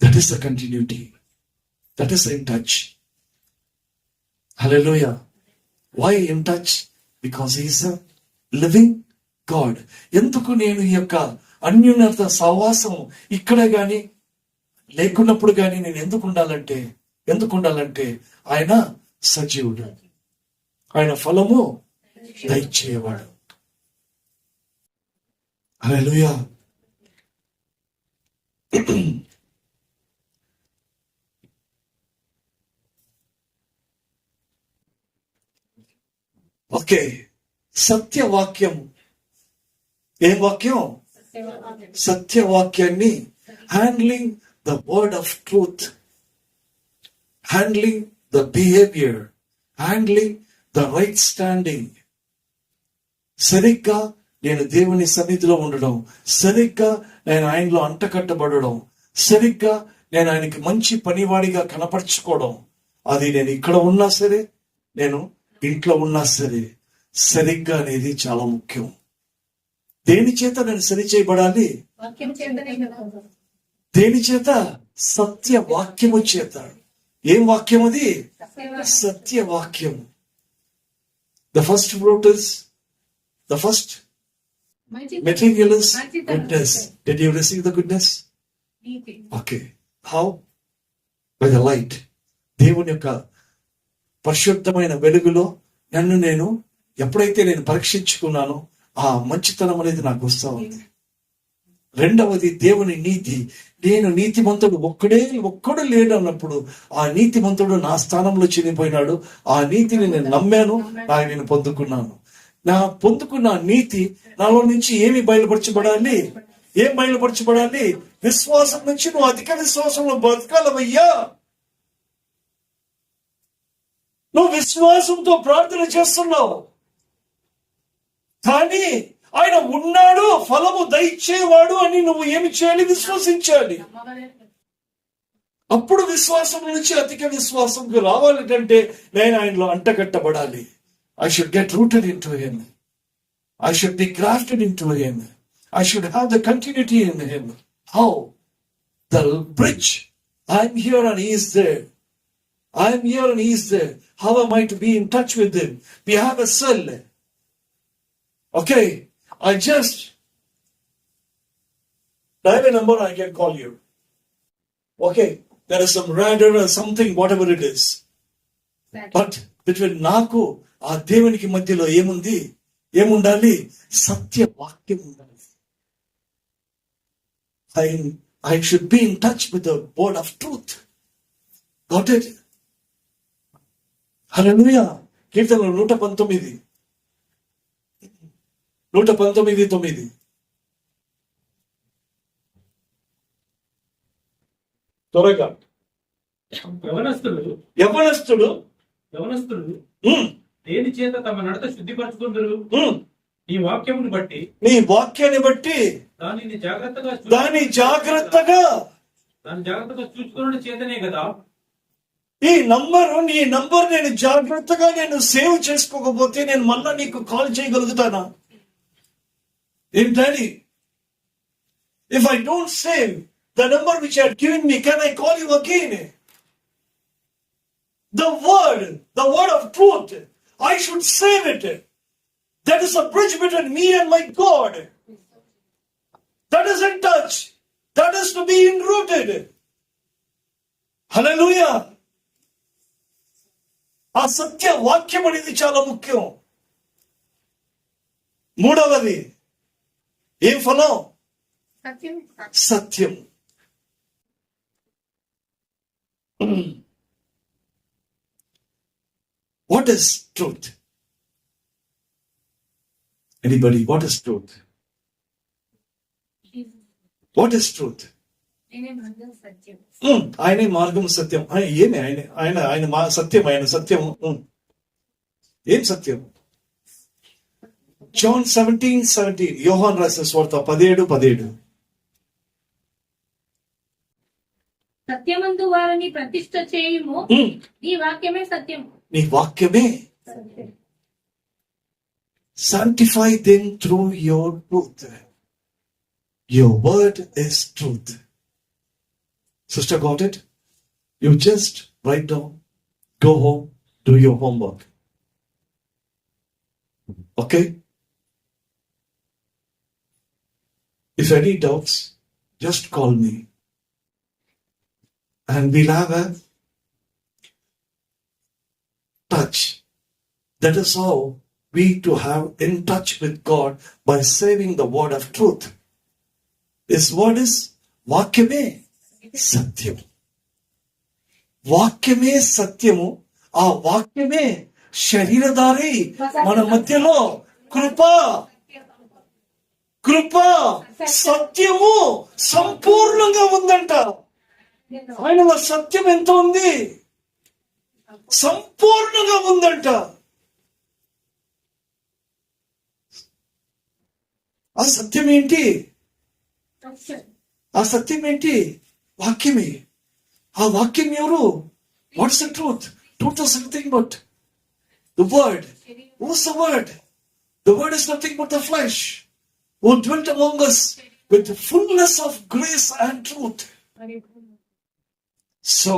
That is the continuity. That is in touch. Hallelujah. Why in touch? Because he is a living God. ఎందుకు నేను ఈ యొక్క అన్యోన్యత సహవాసం ఇక్కడ గాని లేకున్నప్పుడు గాని నేను ఎందుకు ఉండాలంటే ఆయన సజీవుడు. ఆయన ఫలము దయచేయవాడు. హల్లెలూయా. ఓకే, సత్యవాక్యం. ఏం వాక్యం? సత్యవాక్యాన్ని handling the word of truth, handling the behaviour, handling the right standing. సరిగ్గా నేను దేవుని సన్నిధిలో ఉండడం, సరిగ్గా నేను ఆయనలో అంటకట్టబడడం, సరిగ్గా నేను ఆయనకి మంచి పనివాడిగా కనపరుచుకోవడం. అది నేను ఇక్కడ ఉన్నా సరే, నేను ఇంట్లో ఉన్నా సరే, సరిగ్గా అనేది చాలా ముఖ్యం. దేని చేత నేను సరి చేయబడాలి? దేని చేత? సత్యవాక్యము చేత. ఏం వాక్యం అది? సత్యవాక్యం. The first fruit is, the first material is goodness. Did you receive the goodness? Okay. How? By the light. దేవుని యొక్క పరిశుద్ధమైన వెలుగులో నన్ను నేను ఎప్పుడైతే నేను పరీక్షించుకున్నానో ఆ మంచితనం అనేది నాకు వస్తా ఉంది. రెండవది దేవుని నీతి. నేను నీతిమంతుడు ఒక్కడు లేడు అన్నప్పుడు ఆ నీతిమంతుడు నా స్థానంలో చినిపోయినాడు. ఆ నీతిని నేను నమ్మాను, నేను పొందుకున్నాను. నా పొందుకున్న నీతి నాలో నుంచి ఏమి బయలుపరచబడాలి? ఏం బయలుపరచబడాలి? విశ్వాసం నుంచి నువ్వు అధిక విశ్వాసంలో బతకాలవయ్యా. నువ్వు విశ్వాసంతో ప్రార్థన చేస్తున్నావు, కానీ ఆయన ఉన్నాడు, ఫలము దయచేవాడు అని నువ్వు ఏమి చేయాలి? విశ్వసించాలి. అప్పుడు విశ్వాసం నుంచి అధిక విశ్వాసంకు రావాలంటే నేను ఆయనలో అంటగట్టబడాలి. I should get rooted into him. I should be grafted into him. I should have the continuity in him. How? The bridge. I'm here and he is there. I'm here and he is there. How am I to be in touch with him? We have a cell. Okay, I just dial a number, I can call you. Okay, there is some radar or something, whatever it is. But between నాకు ఆ దేవునికి మధ్యలో ఏముంది? ఏముండాలి? సత్య వాక్యం ఉండాలి. I should be in touch with the word of truth. Got it? హల్లెలూయా. కీర్తనలు 119:9. త్వరగా. యవనస్తుడు దేని చేత తమ నడత శుద్ధిపరచుకుందరు? నీ వాక్యమును బట్టి, నీ వాక్యాన్ని బట్టి దానిని జాగ్రత్తగా చూసుకున్న చేతనే కదా. నీ నంబర్ నేను జాగ్రత్తగా సేవ్ చేసుకోకపోతే నేను మళ్ళా నీకు కాల్ చేయగలుగుతానా? ఏం daddy, if I don't save the number which you had given me, can I call you again? The word of truth, I should save it. That is a bridge between me and my God. That is in touch. That is to be enrooted. Hallelujah. ఆ సత్య వాక్యం అనేది చాలా ముఖ్యం. మూడవది ఏం ఫలం? సత్యం. What is truth? Anybody, what is truth? What is truth? ఆయనే మార్గం, సత్యం. ఏమి ఆయన సత్యం. ఏం సత్యం? John 17:17. యోహాన్ రాసిన సువార్త 17:17. సత్యమందు వారిని ప్రతిష్ఠ చేయుము, నీ వాక్యమే సత్యం. నీ వాక్యమే. Sanctify them through your truth. Your word is truth. Sister, got it? You just write down, go home, do your homework. Okay? If any doubts, just call me. And we'll have a touch. That is how we to have in touch with God by saving the word of truth. This word is వాక్యమే సత్యం. వాక్యమే సత్యము. ఆ వాక్యమే శరీరధారి మన మధ్యలో కృప సత్యము సంపూర్ణంగా ఉందంట. ఆయనలో సత్యం ఎంత ఉంది? సంపూర్ణంగా ఉందంట. ఆ సత్యం ఏంటి? వాక్యమే. ఆ వాక్యం ఎవరు? What's the truth? Truth is nothing but the word. Who's the word? The word is nothing but the flesh who dwelt among us with the fullness of grace and truth. So,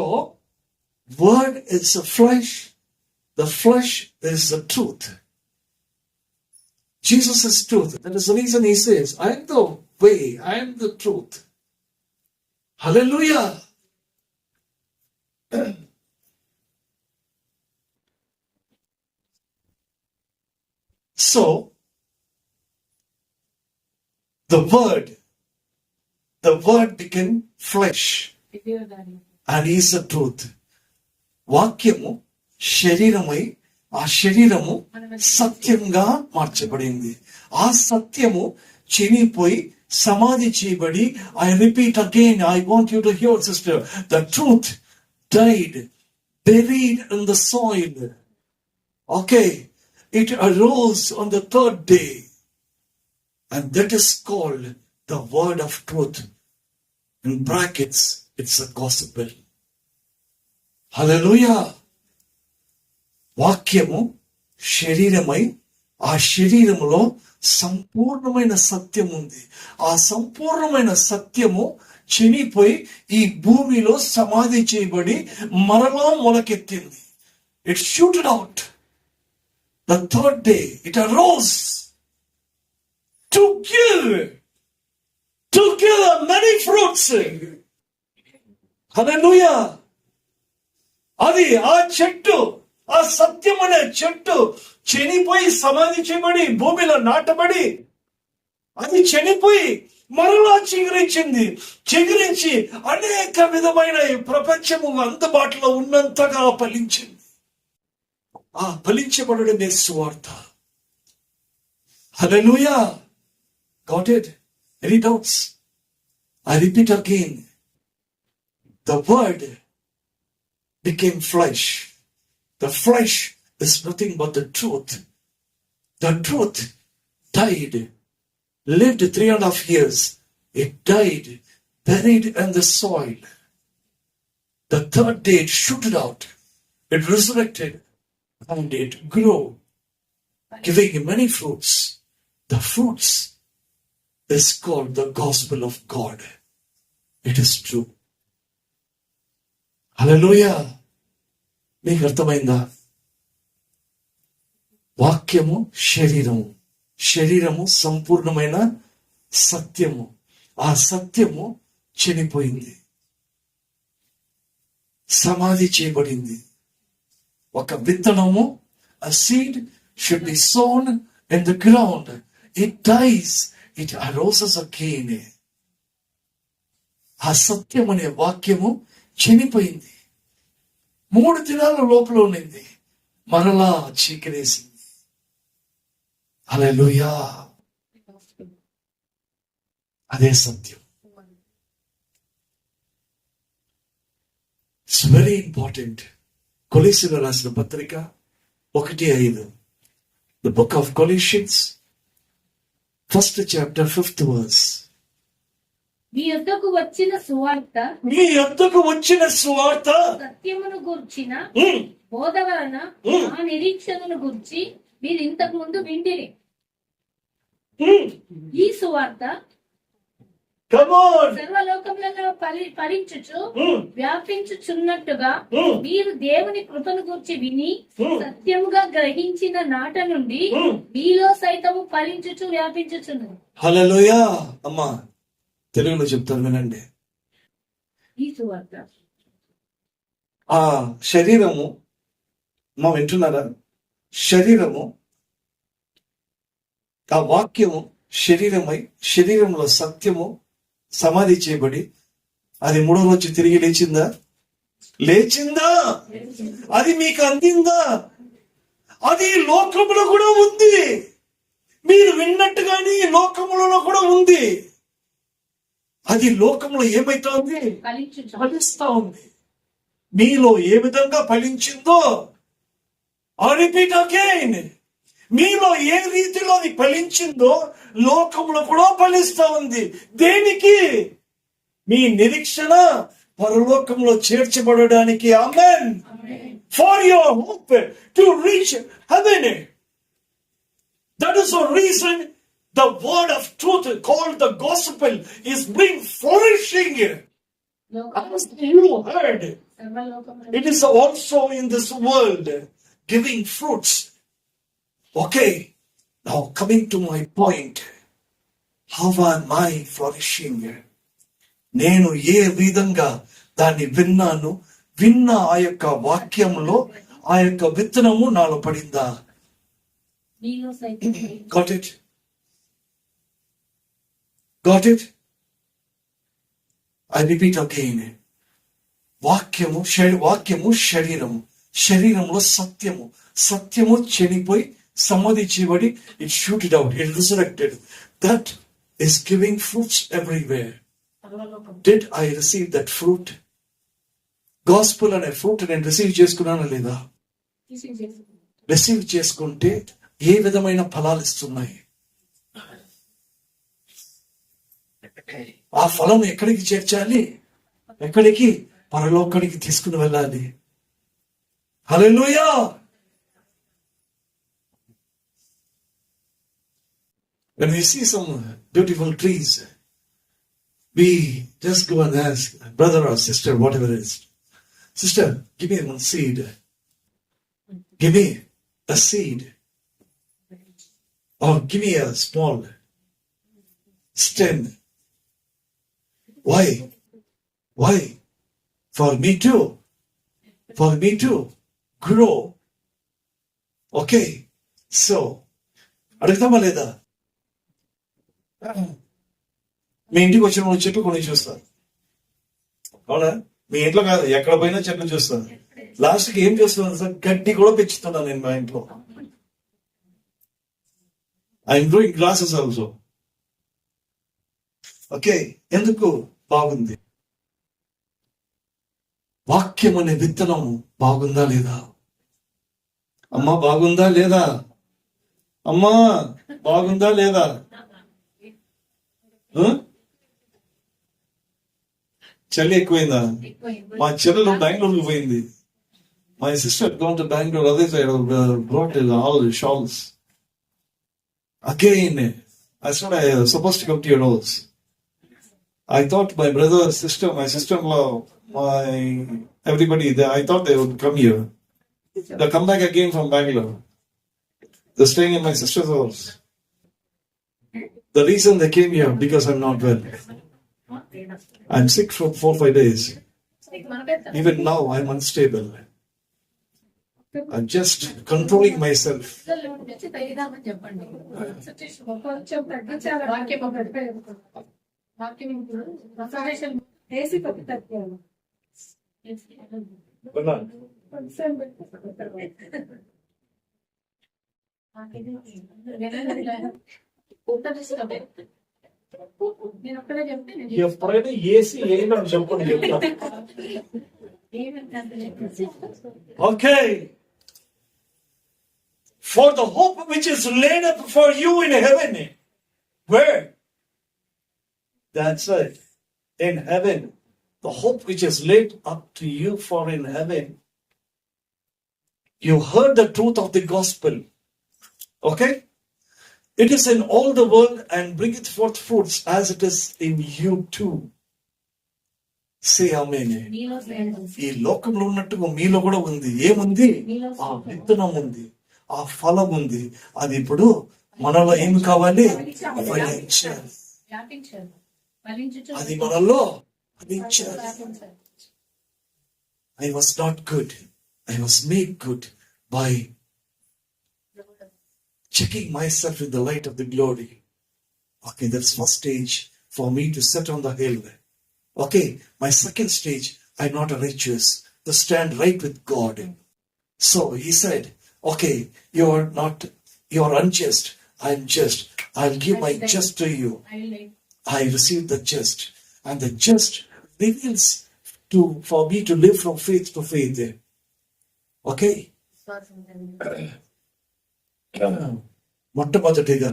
word is the flesh is the truth. Jesus is truth. That is the reason he says, I am the way, I am the truth. Hallelujah. So, the word became flesh. And he is the truth. వాక్యము శరీరమై ఆ శరీరము సత్యంగా మార్చబడింది. ఆ సత్యము చనిపోయి సమాధి చేయబడి, I repeat again, I want you to hear, sister, the truth died, buried in the soil. Okay, it arose on the third day, and that is called the word of truth. In brackets, it's a gospel. Hallelujah. వాక్యము శరీరమై ఆ శరీరములో సంపూర్ణమైన సత్యం ఉంది. ఆ సంపూర్ణమైన సత్యము చనిపోయి ఈ భూమిలో సమాధి చేయబడి మరలా మొలకెత్తింది. It shooted out. The third day it arose to give many fruits. Hallelujah. అది ఆ చెట్టు ఆ సత్యం అనే చెట్టు చనిపోయి సమాధి చేయబడి భూమిలో నాటబడి అది చనిపోయి మరలా చిగురించి అనేక విధమైన ఈ ప్రపంచము అందుబాటులో ఉన్నంతగా ఫలించింది. ఆ ఫలించబడమే సువార్త. హల్లెలూయా. Got it? Any doubts? I repeat again. The word became flesh. The flesh is nothing but the truth. The truth died, lived 3.5 years. It died, buried in the soil. The third day it shooted out. It resurrected and it grew, giving many fruits. The fruits is called the gospel of God. It is true. Hallelujah. మీకు అర్థమైందా? వాక్యము శరీరము సంపూర్ణమైన సత్యము. ఆ సత్యము చనిపోయింది, సమాధి చేయబడింది. ఒక విత్తనము, a seed should be sown in the ground. It dies, it arises again. ఆ సత్యం అనే వాక్యము చనిపోయింది, 3 దినాల లోపల ఉన్నది, మరలా చీకరేసింది. హల్లెలూయా. అదే సత్యం. It's very important. కొలస్సీయులకు రాసిన పత్రిక 1:5. The book of Colossians, 1st chapter, 5th verse. మీ యొద్దకు వచ్చిన సువార్త సత్యమును గూర్చిన బోధ వలన ఆ నిరీక్షణను గూర్చి మీరు ఇంతకు ముందు వింటిరి. ఈ సువార్త సర్వలోకములలో ఫలించుచు వ్యాపించుచున్నట్టుగా మీరు దేవుని కృపను గూర్చి విని సత్యముగా గ్రహించిన నాట నుండి మీలో సైతము ఫలించుచు వ్యాపించుచున్నది. హల్లెలూయా. అమ్మా తెలుగులో చెప్తాను వినండి. ఈ సువార్త ఆ శరీరము, మా వింటున్నారా? శరీరము, ఆ వాక్యము శరీరమై శరీరంలో సత్యము సమాధి చేయబడి అది 3వ రోజు తిరిగి లేచిందా? అది మీకు అందిందా? అది లోకములో కూడా ఉంది. మీరు విన్నట్టుగానే లోకములలో కూడా ఉంది. అది లోకంలో ఏమైతా ఉంది? ఫలిస్తా ఉంది. మీలో ఏ విధంగా ఫలించిందో, I repeat again, మీలో ఏ రీతిలో అది ఫలించిందో లోకంలో కూడా ఫలిస్తా ఉంది. దేనికి? మీ నిరీక్షణ పరలోకంలో చేర్చబడడానికి. ఆమేన్. For your hope to reach heaven. That is the reason the word of truth called the gospel is being flourishing. As you heard, it is also in this world giving fruits. Okay, now coming to my point. How am I flourishing? నేను ఏ విధంగా దాన్ని విన్న ఆ యొక్క వాక్యంలో ఆ యొక్క విత్తనము నాలో పడిందా? Got it? Got it? I repeat again. వాక్యము శరీరంలో సత్యము చనిపోయి సమాధి చేయబడి it shooted out, it resurrected. That is giving fruits everywhere. Did I receive that fruit? Gospel అనే ఫ్రూట్ నేను రిసీవ్ చేసుకున్నానా లేదా? రిసీవ్ చేసుకుంటే ఏ విధమైన ఫలాలు ఇస్తున్నాయి? ఆ ఫలం ఎక్కడికి చేర్చాలి? ఎక్కడికి? పరలోకానికి తీసుకుని వెళ్ళాలి. హల్లెలూయా. When we see some beautiful trees, we just go and ask brother or sister, whatever it is, sister, give me one seed. Give me a seed. Or give me a small stem. Why? For me to grow okay, so అడుగుతామా లేదా? మీ ఇంటికి వచ్చిన చెట్లు కొని చూస్తారు, అవునా? మీ ఇంట్లో కాదు, ఎక్కడ పోయినా చెట్లు చూస్తాను. లాస్ట్కి ఏం చేస్తున్నాను సార్, గడ్డి కూడా పెంచుతున్నాను నేను మా ఇంట్లో. I'm doing glasses also. Okay, ఎందుకు? బాగుంది. వాక్యం అనే విత్తనం బాగుందా లేదా? అమ్మా బాగుందా లేదా? అమ్మా బాగుందా లేదా? చలి ఎక్కువైందా? మా చెల్లెలు బెంగళూరుకు పోయింది. My sister gone to Bengaluru, అదే side brought all shawls. Again, I said I was supposed to come to your house. I thought my brother, sister, my sister-in-law, everybody there, I thought they would come here. They come back again from Bangalore. They're staying in my sister's house. The reason they came here, because I'm not well. I'm sick for 4-5 days. Even now, I'm unstable. I'm just controlling myself. ఎప్పుడైనా AC ఏంటని చెప్పండి. Okay. For the hope which is laid up for you in heaven. Where? That's it. In heaven. The hope which is laid up to you for in heaven. You heard the truth of the gospel. Okay? It is in all the world and bringeth forth fruits as it is in you too. Say amen. ఈ లోకంలో ఉన్నట్టుగా మీలో కూడా ఉంది. ఏముంది? ఆ విత్తనం ఉంది, ఆ ఫలం ఉంది. అది ఇప్పుడు మనలో ఏమి కావాలి? ఫలించాలి. అది మనలో ఫలించాలి. I was not good. I was made good by checking myself in the light of the glory. Okay, that's first stage for me to sit on the hill. Okay, my second stage, I'm not a righteous to stand right with God. So he said, okay, you're unjust. I'm just. I'll give my just to you. I received the just. And the just reveals for me to live from faith to faith. Okay? మొట్టమొదటిగా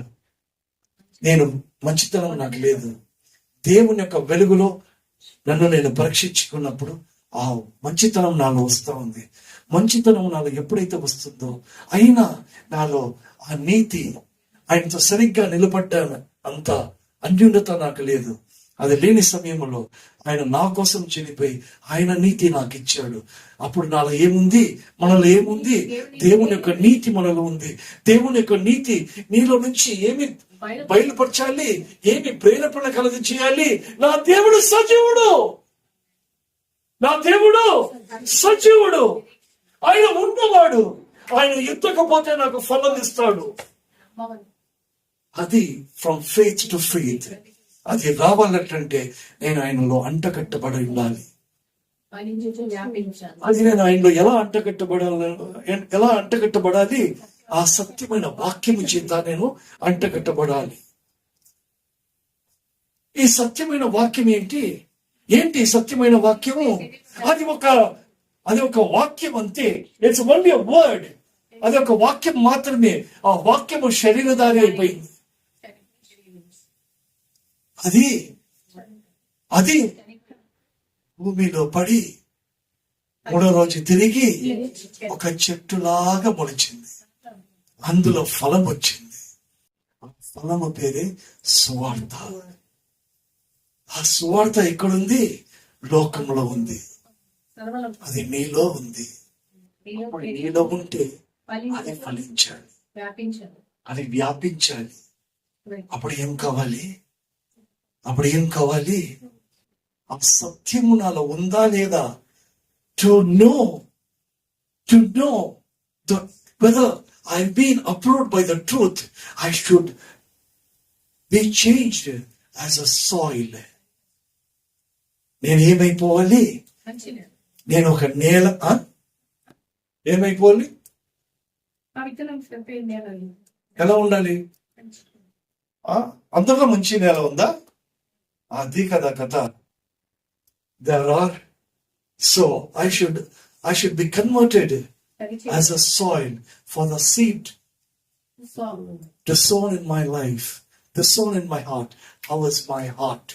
నేను మంచితనం నాకు లేదు. దేవుని యొక్క వెలుగులో నన్ను నేను పరీక్షించుకున్నప్పుడు ఆ మంచితనం నాలో వస్తూ ఉంది. మంచితనం నాలో ఎప్పుడైతే వస్తుందో, అయినా నాలో ఆ నీతి, ఆయనతో సరిగ్గా నిలబడ్డాను అంత అన్యూన్యత నాకు లేదు. అది లేని సమయంలో ఆయన నా కోసం చనిపోయి ఆయన నీతి నాకు ఇచ్చాడు. అప్పుడు నాలో ఏముంది? మనలో ఏముంది? దేవుని యొక్క నీతి మనలో ఉంది. దేవుని యొక్క నీతి నీలో నుంచి ఏమి బయలుపరచాలి? ఏమి ప్రేరేపణ కలుగ చేయాలి? నా దేవుడు సజీవుడు, నా దేవుడు సజీవుడు, ఆయన ఉన్నవాడు. ఆయన ఎత్తకపోతే నాకు ఫలం ఇస్తాడు. అది ఫ్రమ్ ఫెయిత్ టు ఫెయిత్. అది రావాలంటే నేను ఆయనలో అంటకట్టబడి ఉండాలి. అది నేను ఆయనలో ఎలా అంటకట్టబడాలి? ఆ సత్యమైన వాక్యము చేత నేను అంటకట్టబడాలి. ఈ సత్యమైన వాక్యం ఏంటి? సత్యమైన వాక్యము? అది ఒక వాక్యం అంతే. It's only a word. అది ఒక వాక్యం మాత్రమే. ఆ వాక్యము శరీరధారి అయిపోయింది. అది భూమిలో పడి మూడో రోజు తిరిగి ఒక చెట్టులాగా మొలిచింది. అందులో ఫలం వచ్చింది. ఆ ఫలము పేరే సువార్త. ఆ సువార్త ఎక్కడుంది? లోకంలో ఉంది. అది నీలో ఉంది. అప్పుడు నీలో ఉంటే అది ఫలించాలి, అది వ్యాపించాలి. అప్పుడు ఏం కావాలి? ఆ సత్యము నాలో ఉందా లేదా? To know whether I've been approved by the truth, I should be changed as a soil. నేను ఏమైపోవాలి? మంచిది. నేను ఒక నేల ఏమైపోవాలి? ఆ విత్తనం చెప్పే నేలలు. ఎలా ఉండాలి? అంతగా మంచి నేల ఉందా? అది కదా కథ. There are, so I should be converted as a soil for the seed to sow in my life, to sow in my heart. How is my heart?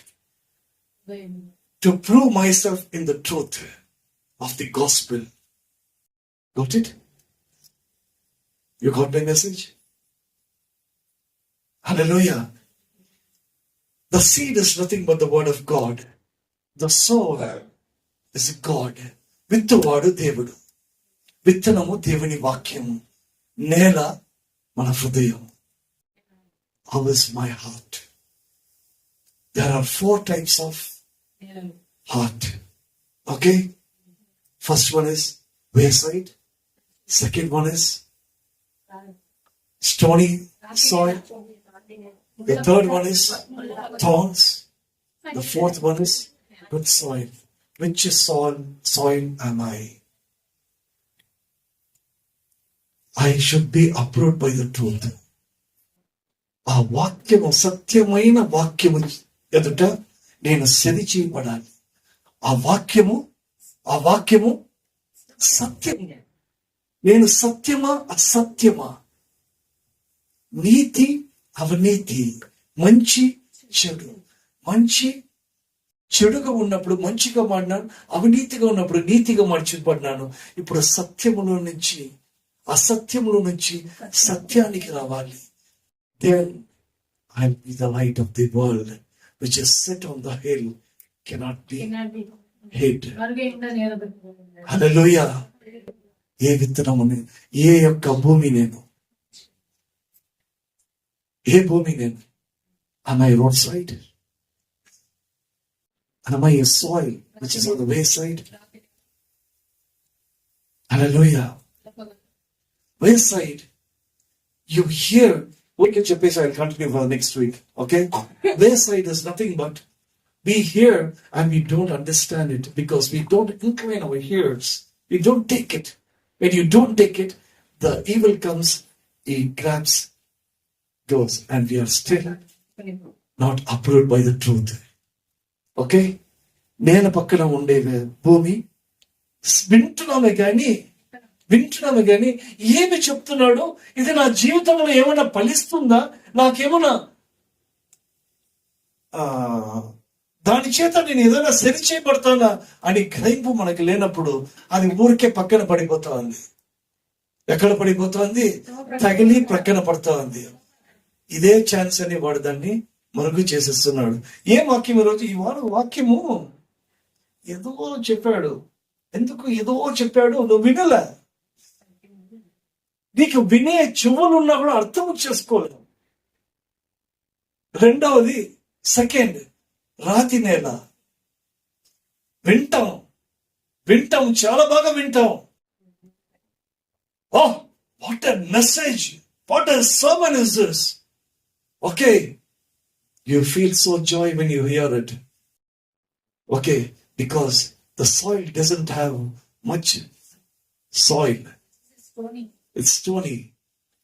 To prove myself in the truth of the gospel. Got it? You got my message? Hallelujah. The seed is nothing but the word of God. The sower is God. విత్తువాడు దేవుడు. విత్తనము దేవుని వాక్యము. నేల మన హృదయం. How is my heart? There are 4 types of heart. Okay? First one is wayside. Second one is stony soil. The third one is thorns. The fourth one is good soil. Which soil am I? I should be approved by the truth. ఆ వాక్యము సత్యమైన వాక్యము ఎదుట నేను సరి చేయబడాలి. ఆ వాక్యము సత్యము. నేను సత్యమా అసత్యమా, నీతి అవినీతి, మంచి చెడు. మంచి చెడుగా ఉన్నప్పుడు మంచిగా మాడినాను, అవినీతిగా ఉన్నప్పుడు నీతిగా మార్చబడినాను. ఇప్పుడు సత్యములో నుంచి అసత్యములో నుంచి సత్యానికి రావాలి. Then I'll be the light of the world, which is set on the hill, cannot be hid. Hallelujah. ఏ విత్తనము, ఏ యొక్క భూమి నేను, ఏ భూమి నేను? Am I roadside? Am I a soil which is on the wayside? Hallelujah. Wayside, you hear. We can చెప్పేసి I'll continue for the next week. Okay? Wayside is nothing but we hear and we don't understand it because we don't incline our ears. We don't take it. When you don't take it, the evil comes, he grabs, goes, and we are still not approved by the truth. Okay? నేల పక్కన ఉండే భూమి వింటున్నామే కానీ ఏమి చెప్తున్నాడు? ఇది నా జీవితంలో ఏమైనా ఫలిస్తుందా? నాకేమన్నా దాని చేత నేను ఏదైనా సరి చేయబడతానా అని గ్రహింపు మనకి లేనప్పుడు అది ఊరికే పక్కన పడిపోతా ఉంది. ఎక్కడ పడిపోతుంది? తగిలి ప్రక్కన పడుతూ ఉంది. ఇదే ఛాన్స్ అని వాడు దాన్ని మరుగు చేసేస్తున్నాడు. ఏ వాక్యం ఈరోజు? ఈ వాక్యము ఏదో చెప్పాడు. ఎందుకు ఏదో చెప్పాడు? నువ్వు వినలే. నీకు వినే చెవులున్నా కూడా అర్థం చేసుకోలేదు. రెండవది, సెకండ్, రాతి నేల. వింటాం, చాలా బాగా వింటాం. Oh, what a message! What a sermon is this? Okay, you feel so joy when you hear it. Okay, because the soil doesn't have much soil. It's stony.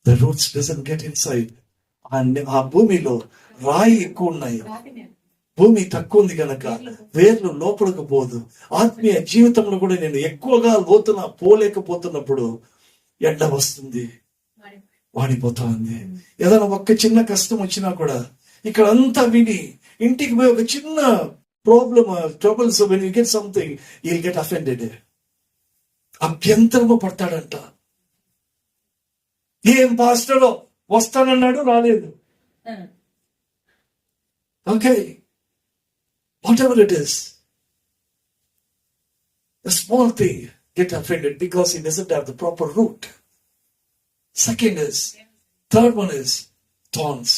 The roots doesn't get inside. And ఆ భూమిలో రాయి ఎక్కువ ఉన్నాయి. భూమి తక్కువ ఉంది కనుక వేర్లు లోపలికి పోదు. ఆత్మీయ జీవితంలో కూడా నేను ఎక్కువగా లోతున పోలేకపోతున్నప్పుడు ఎండ వస్తుంది, వాడిపోతా ఉంది. ఏదైనా ఒక్క చిన్న కష్టం వచ్చినా కూడా ఇక్కడ అంతా విని ఇంటికి పోయి ఒక చిన్న troubles when you get something, you'll get offended. అభ్యంతరము పడతాడంట. ఏం పాస్టరో వస్తానన్నాడు, రాలేదు. Okay, whatever it is, a small thing, get offended because he doesn't have the proper root. Third one is thorns.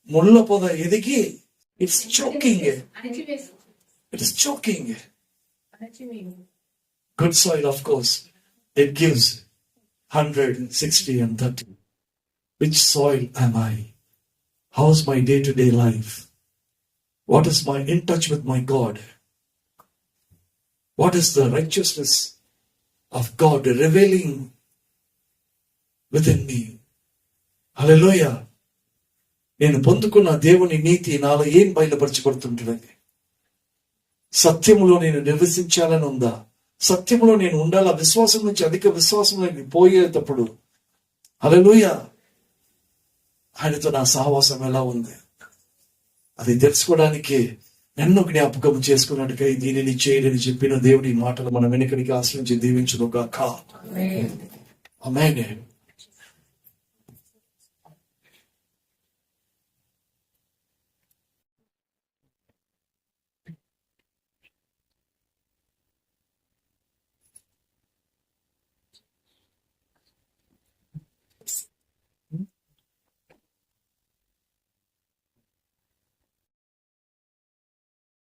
ముళ్ళ పొద ఎదిగి it's choking. It is choking. Good soil, of course, it gives 100, 60 and 30. Which soil am I? How's my day-to-day life? What is my in touch with my God? What is the righteousness of God revealing within me? Hallelujah. నేను పొందుకున్న దేవుని నీతి నాలో ఏం బయలుపరచబడుతుంటుంది? సత్యములో నేను నివసించాలని ఉందా? సత్యములో నేను ఉండాలా? విశ్వాసం నుంచి అధిక విశ్వాసంలోకి పోయేటప్పుడు హల్లెలూయా ఆయనతో నా సహవాసం ఎలా ఉంది? అది తెలుసుకోవడానికి నన్ను జ్ఞాపకం చేసుకున్నట్టుగా దీనిని చేయడని చెప్పిన దేవుడి మాటలు మనం వెనుకడికి ఆశ్రయించి దీవించును గాక. ఆమేన్.